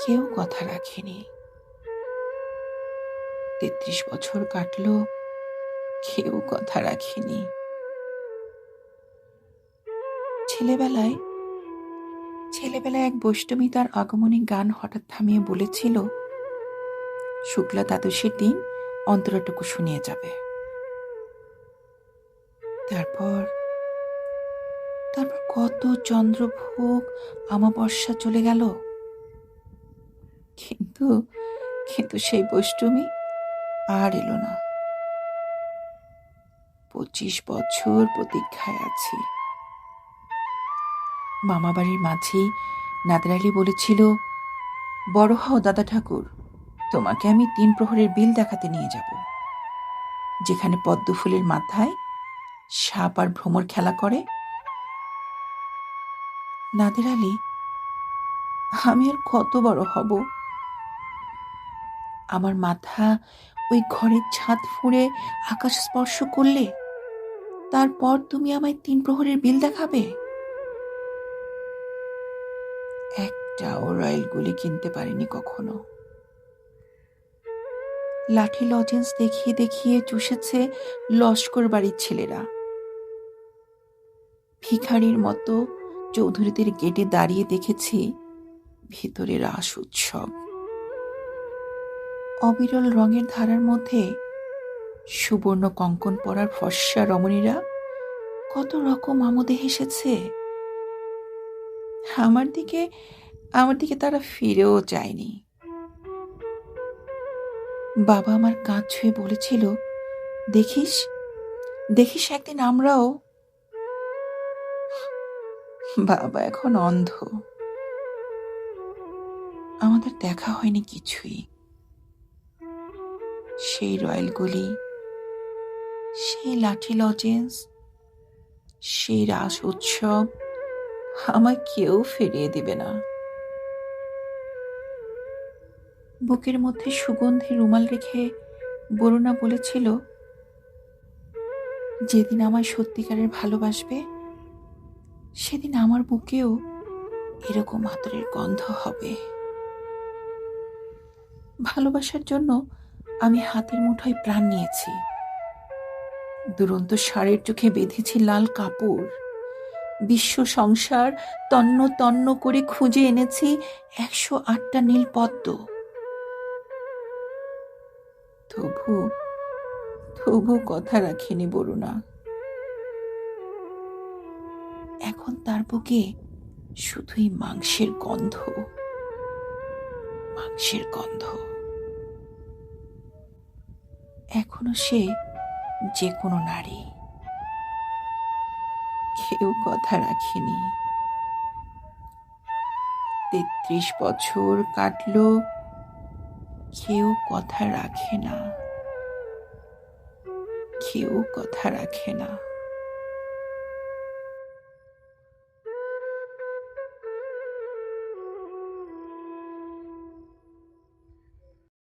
কেউ কথা রাখেনি। ৩৩ বছর কাটলো, কেউ কথা রাখেনি। ছেলেবেলায় ছেলেবেলায় এক বৈষ্ণবী তার আগমনী গান হঠাৎ থামিয়ে বলেছিল, শুক্লা দ্বাদশীর দিন অন্তরাটুকু শুনিয়ে যাবে। তারপর তারপর কত চন্দ্রভোগ আমাবস্যা চলে গেল, কিন্তু কিন্তু সেই বৈষ্ণবী আর এলো না। ২৫ বছর প্রতীক্ষায় আছি। মামাবাড়ির মাঝি নাদের আলী বলেছিল, বড় হও দাদা ঠাকুর, তোমাকে আমি ৩ প্রহরের বিল দেখাতে নিয়ে যাব, যেখানে পদ্ম ফুলের মাথায় সাপ আর ভ্রমর খেলা করে। নাদের আলী, আমি আর কত বড় হব? আমার মাথা ওই ঘরের ছাদ ফুঁড়ে আকাশ স্পর্শ করলে তারপর তুমি আমায় ৩ প্রহরের বিল দেখাবে? একটাও রয়্যাল গুলি কিনতে পারিনি কখনো। লাঠি লজেন্স দেখিয়ে দেখিয়ে চুষেছে লস্কর বাড়ির ছেলেরা। ভিখারির মতো চৌধুরীদের গেটে দাঁড়িয়ে দেখেছি ভিতরে রাস উৎসব। অবিরল রঙের ধারার মধ্যে সুবর্ণ কঙ্কন পরার ফর্সা রমণীরা কত রকম আমোদে হেসেছে। আমার দিকে তারা ফিরেও চায়নি। বাবা আমার কাঁধ ছুঁয়ে বলেছিল, দেখিস দেখিস একদিন আমরাও। বাবা এখন অন্ধ। আমাদের দেখা হয়নি কিছুই। সেই রয়্যাল গুলি, সেই লাঠি লজেন্স, সেই রাস উৎসব আমায় কেউ ফিরিয়ে দিবে না। বুকের মধ্যে সুগন্ধি রুমাল রেখে বরুণা বলেছিল, যেদিন আমায় সত্যিকারের ভালোবাসবে সেদিন আমার বুকেও এরকম আদরের গন্ধ হবে। ভালোবাসার জন্য আমি হাতের মুঠোয় প্রাণ নিয়েছি। দুরন্ত ষাঁড়ের চোখে বেঁধেছি লাল কাপড়। বিশ্ব সংসার তন্ন তন্ন করে খুঁজে এনেছি ১০৮টা নীল পদ্ম। তবু কথা রাখিনি বরুণা। এখন তার বুকে শুধুই মাংসের গন্ধ, মাংসের গন্ধ। এখনো সে যে কোনো নারী। কেউ কথা রাখিনি। ৩৩ বছর কাটলো, কেউ কথা রাখে না, কেউ কথা রাখে না।